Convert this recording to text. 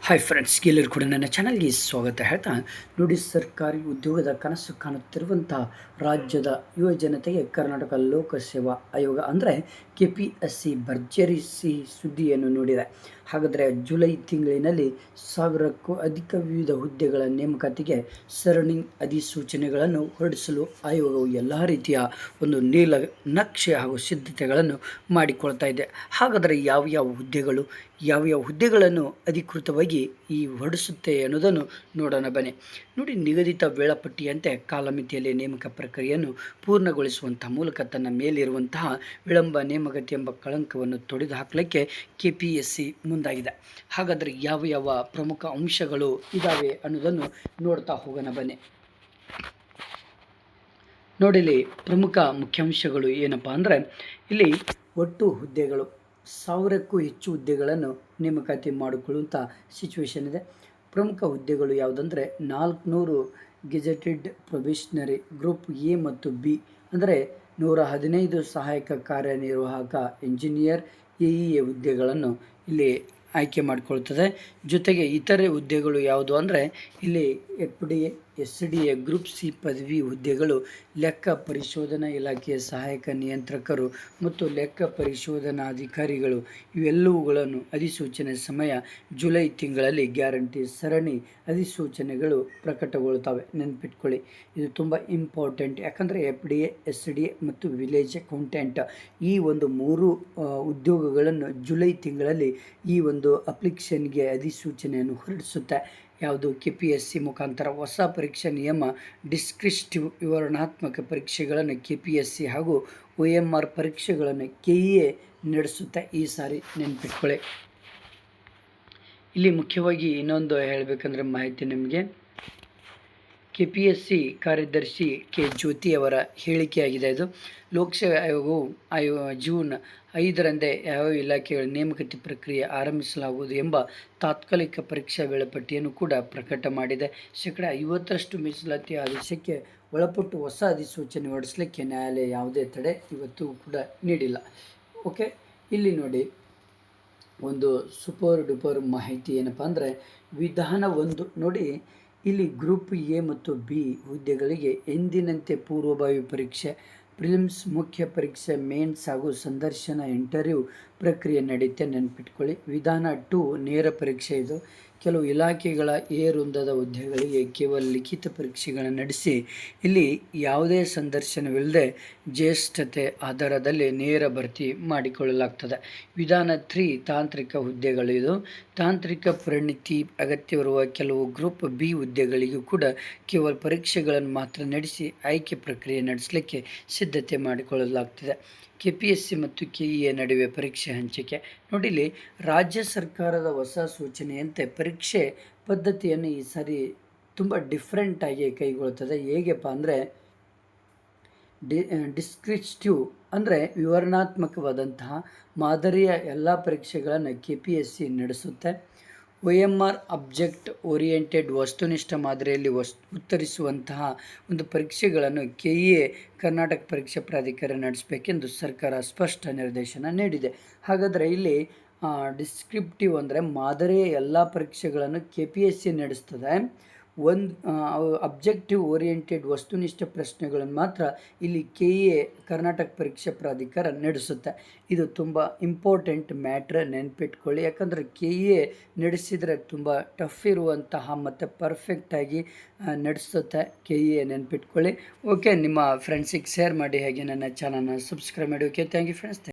Hi friends, ಎಲ್ಲರೂ ಕೂಡ ನನ್ನ ಚಾನಲ್ಗೆ ಸ್ವಾಗತ ಹೇಳ್ತಾ, ನೋಡಿ, ಸರ್ಕಾರಿ ಉದ್ಯೋಗದ ಕನಸು ಕಾಣುತ್ತಿರುವಂಥ ರಾಜ್ಯದ ಯುವ ಜನತೆಗೆ ಕರ್ನಾಟಕ ಲೋಕಸೇವಾ ಆಯೋಗ ಅಂದರೆ KPSC ಭರ್ಜರಿ ಸುದ್ದಿಯನ್ನು ನೋಡಿದೆ. ಹಾಗಾದರೆ ಜುಲೈ ತಿಂಗಳಿನಲ್ಲಿ 1000ಕ್ಕೂ ಅಧಿಕ ವಿವಿಧ ಹುದ್ದೆಗಳ ನೇಮಕಾತಿಗೆ ಸರಣಿ ಅಧಿಸೂಚನೆಗಳನ್ನು ಹೊರಡಿಸಲು ಆಯೋಗವು ಎಲ್ಲ ರೀತಿಯ ಒಂದು ನೀಲ ನಕ್ಷೆ ಹಾಗೂ ಸಿದ್ಧತೆಗಳನ್ನು ಮಾಡಿಕೊಳ್ತಾ ಇದೆ. ಹಾಗಾದರೆ ಯಾವ ಹುದ್ದೆಗಳನ್ನು ಅಧಿಕೃತವಾಗಿ ಹೊರಡಿಸುತ್ತೆ ಅನ್ನೋದನ್ನು ನೋಡೋಣ ಬನ್ನಿ. ನೋಡಿ, ನಿಗದಿತ ವೇಳಾಪಟ್ಟಿಯಂತೆ ಕಾಲಮಿತಿಯಲ್ಲಿ ನೇಮಕ ಪ್ರಕ್ರಿಯೆಯನ್ನು ಪೂರ್ಣಗೊಳಿಸುವಂಥ ಮೂಲಕ ತನ್ನ ಮೇಲಿರುವಂತಹ ವಿಳಂಬ ನೇಮಕಾತಿ ಎಂಬ ಕಳಂಕವನ್ನು ತೊಡೆದು ಹಾಕಲಿಕ್ಕೆ KPSC ಮುಂದಾಗಿದೆ. ಹಾಗಾದರೆ ಯಾವ ಪ್ರಮುಖ ಅಂಶಗಳು ಇದ್ದಾವೆ ಅನ್ನೋದನ್ನು ನೋಡ್ತಾ ಹೋಗೋಣ ಬನ್ನಿ. ನೋಡಿಲಿ, ಪ್ರಮುಖ ಮುಖ್ಯಾಂಶಗಳು ಏನಪ್ಪ ಅಂದರೆ, ಇಲ್ಲಿ ಒಟ್ಟು ಹುದ್ದೆಗಳು 1000ಕ್ಕೂ ಹೆಚ್ಚು ಹುದ್ದೆಗಳನ್ನು ನೇಮಕಾತಿ ಮಾಡಿಕೊಳ್ಳುವಂಥ ಸಿಚುವೇಶನ್ ಇದೆ. ಪ್ರಮುಖ ಹುದ್ದೆಗಳು ಯಾವುದಂದರೆ 400 ಗೆಜೆಟೆಡ್ ಪ್ರೊಬೇಷನರಿ ಗ್ರೂಪ್ A ಮತ್ತು B ಅಂದರೆ 115 ಸಹಾಯಕ ಕಾರ್ಯನಿರ್ವಾಹಕ ಇಂಜಿನಿಯರ್ AEA ಹುದ್ದೆಗಳನ್ನು ಇಲ್ಲಿ ಆಯ್ಕೆ ಮಾಡಿಕೊಳ್ತದೆ. ಜೊತೆಗೆ ಇತರೆ ಹುದ್ದೆಗಳು ಯಾವುದು ಅಂದರೆ, ಇಲ್ಲಿ FDA SDA ಗ್ರೂಪ್ C ಪದವಿ ಹುದ್ದೆಗಳು, ಲೆಕ್ಕ ಪರಿಶೋಧನಾ ಇಲಾಖೆಯ ಸಹಾಯಕ ನಿಯಂತ್ರಕರು ಮತ್ತು ಲೆಕ್ಕ ಪರಿಶೋಧನಾಧಿಕಾರಿಗಳು ಇವೆಲ್ಲವುಗಳನ್ನು ಅಧಿಸೂಚನೆ ಸಮಯ ಜುಲೈ ತಿಂಗಳಲ್ಲಿ ಗ್ಯಾರಂಟಿ ಸರಣಿ ಅಧಿಸೂಚನೆಗಳು ಪ್ರಕಟಗೊಳ್ಳುತ್ತವೆ. ನೆನಪಿಟ್ಕೊಳ್ಳಿ, ಇದು ತುಂಬ ಇಂಪಾರ್ಟೆಂಟ್. ಯಾಕಂದರೆ FDA SDA ಮತ್ತು ವಿಲೇಜ್ ಅಕೌಂಟೆಂಟ್ ಈ ಒಂದು 3 ಉದ್ಯೋಗಗಳನ್ನು ಜುಲೈ ತಿಂಗಳಲ್ಲಿ ಈ ಒಂದು ಅಪ್ಲಿಕೇಶನ್ಗೆ ಅಧಿಸೂಚನೆಯನ್ನು ಹೊರಡಿಸುತ್ತೆ. ಯಾವುದು KPSC ಮುಖಾಂತರ ಹೊಸ ಪರೀಕ್ಷಾ ನಿಯಮ ಡಿಸ್ಕ್ರಿಪ್ಟಿವ್ ವಿವರಣಾತ್ಮಕ ಪರೀಕ್ಷೆಗಳನ್ನು KPSC ಹಾಗೂ OMR ಪರೀಕ್ಷೆಗಳನ್ನು KEA ನಡೆಸುತ್ತೆ. ಈ ಸಾರಿ ನೆನಪಿಟ್ಕೊಳ್ಳಿ. ಇಲ್ಲಿ ಮುಖ್ಯವಾಗಿ ಇನ್ನೊಂದು ಹೇಳಬೇಕಂದ್ರೆ ಮಾಹಿತಿ ನಿಮಗೆ, KPSC ಕಾರ್ಯದರ್ಶಿ K. ಜ್ಯೋತಿ ಅವರ ಹೇಳಿಕೆಯಾಗಿದೆ. ಇದು ಲೋಕಸೇವಾ ಆಯೋಗವು ಜೂನ್ 5ರಂದೇ ಯಾವ ಇಲಾಖೆಗಳ ನೇಮಕಾತಿ ಪ್ರಕ್ರಿಯೆ ಆರಂಭಿಸಲಾಗುವುದು ಎಂಬ ತಾತ್ಕಾಲಿಕ ಪರೀಕ್ಷಾ ವೇಳಾಪಟ್ಟಿಯನ್ನು ಕೂಡ ಪ್ರಕಟ ಮಾಡಿದೆ. 50% ಮೀಸಲಾತಿ ಆದೇಶಕ್ಕೆ ಒಳಪಟ್ಟು ಹೊಸ ಅಧಿಸೂಚನೆ ಹೊರಡಿಸಲಿಕ್ಕೆ ನ್ಯಾಯಾಲಯ ಯಾವುದೇ ತಡೆ ಇವತ್ತು ಕೂಡ ನೀಡಿಲ್ಲ. ಓಕೆ, ಇಲ್ಲಿ ನೋಡಿ, ಒಂದು ಸೂಪರ್ ಡೂಪರ್ ಮಾಹಿತಿ ಏನಪ್ಪ ಅಂದರೆ, ವಿಧಾನ 1 ನೋಡಿ, ಇಲ್ಲಿ ಗ್ರೂಪ್ A ಮತ್ತು B ಹುದ್ದೆಗಳಿಗೆ ಎಂದಿನಂತೆ ಪೂರ್ವಭಾವಿ ಪರೀಕ್ಷೆ, ಪ್ರಿಲಿಮ್ಸ್, ಮುಖ್ಯ ಪರೀಕ್ಷೆ, ಮೇನ್ಸ್ ಹಾಗೂ ಸಂದರ್ಶನ ಇಂಟರ್ವ್ಯೂ ಪ್ರಕ್ರಿಯೆ ನಡೆಯುತ್ತೆ. ನೆನಪಿಟ್ಕೊಳ್ಳಿ. ವಿಧಾನ 2 ನೇರ ಪರೀಕ್ಷೆ. ಇದು ಕೆಲವು ಇಲಾಖೆಗಳ A ವೃಂದದ ಹುದ್ದೆಗಳಿಗೆ ಕೇವಲ ಲಿಖಿತ ಪರೀಕ್ಷೆಗಳನ್ನು ನಡೆಸಿ ಇಲ್ಲಿ ಯಾವುದೇ ಸಂದರ್ಶನವಿಲ್ಲದೆ ಜ್ಯೇಷ್ಠತೆ ಆಧಾರದಲ್ಲಿ ನೇರ ಭರ್ತಿ ಮಾಡಿಕೊಳ್ಳಲಾಗ್ತದೆ. ವಿಧಾನ 3 ತಾಂತ್ರಿಕ ಹುದ್ದೆಗಳು. ಇದು ತಾಂತ್ರಿಕ ಪರಿಣಿತಿ ಅಗತ್ಯವಿರುವ ಕೆಲವು ಗ್ರೂಪ್ B ಹುದ್ದೆಗಳಿಗೂ ಕೂಡ ಕೇವಲ ಪರೀಕ್ಷೆಗಳನ್ನು ಮಾತ್ರ ನಡೆಸಿ ಆಯ್ಕೆ ಪ್ರಕ್ರಿಯೆ ನಡೆಸಲಿಕ್ಕೆ ಸಿದ್ಧತೆ ಮಾಡಿಕೊಳ್ಳಲಾಗ್ತದೆ. KPSC ಮತ್ತು KEA ನಡುವೆ ಪರೀಕ್ಷೆ ಹಂಚಿಕೆ. ನೋಡಿಲಿ, ರಾಜ್ಯ ಸರ್ಕಾರದ ಹೊಸ ಸೂಚನೆಯಂತೆ ಪರೀಕ್ಷೆ ಪದ್ಧತಿಯನ್ನು ಈ ಸಾರಿ ತುಂಬ ಡಿಫ್ರೆಂಟಾಗಿ ಕೈಗೊಳ್ಳುತ್ತದೆ. ಹೇಗೆಪ್ಪ ಅಂದರೆ, ಡಿಸ್ಕ್ರಿಪ್ಟಿವ್ ಅಂದರೆ ವಿವರಣಾತ್ಮಕವಾದಂತಹ ಮಾದರಿಯ ಎಲ್ಲ ಪರೀಕ್ಷೆಗಳನ್ನು KPSC ನಡೆಸುತ್ತೆ. OMR ಅಬ್ಜೆಕ್ಟ್ ಓರಿಯೆಂಟೆಡ್ ವಸ್ತುನಿಷ್ಠ ಮಾದರಿಯಲ್ಲಿ ಉತ್ತರಿಸುವಂತಹ ಒಂದು ಪರೀಕ್ಷೆಗಳನ್ನು KEA ಕರ್ನಾಟಕ ಪರೀಕ್ಷಾ ಪ್ರಾಧಿಕಾರ ನಡೆಸಬೇಕೆಂದು ಸರ್ಕಾರ ಸ್ಪಷ್ಟ ನಿರ್ದೇಶನ ನೀಡಿದೆ. ಹಾಗಾದರೆ ಇಲ್ಲಿ ಡಿಸ್ಕ್ರಿಪ್ಟಿವ್ ಅಂದರೆ ಮಾದರಿಯ ಎಲ್ಲ ಪರೀಕ್ಷೆಗಳನ್ನು KPSC ನಡೆಸ್ತದೆ. ಅಬ್ಜೆಕ್ಟಿವ್ ಓರಿಯೆಂಟೆಡ್ ವಸ್ತುನಿಷ್ಠ ಪ್ರಶ್ನೆಗಳನ್ನು ಮಾತ್ರ ಇಲ್ಲಿ KEA ಕರ್ನಾಟಕ ಪರೀಕ್ಷಾ ಪ್ರಾಧಿಕಾರ ನಡೆಸುತ್ತೆ. ಇದು ತುಂಬ ಇಂಪಾರ್ಟೆಂಟ್ ಮ್ಯಾಟ್ರ್, ನೆನಪಿಟ್ಕೊಳ್ಳಿ. ಯಾಕಂದರೆ KEA ನಡೆಸಿದರೆ ತುಂಬ ಟಫ್ ಇರುವಂತಹ ಮತ್ತು ಪರ್ಫೆಕ್ಟಾಗಿ ನಡೆಸುತ್ತೆ KEA, ನೆನಪಿಟ್ಕೊಳ್ಳಿ. ಓಕೆ, ನಿಮ್ಮ ಫ್ರೆಂಡ್ಸಿಗೆ ಶೇರ್ ಮಾಡಿ, ಹಾಗೆ ನನ್ನ ಚಾನಲ್ನ ಸಬ್ಸ್ಕ್ರೈಬ್ ಮಾಡಿ. Okay, thank you friends.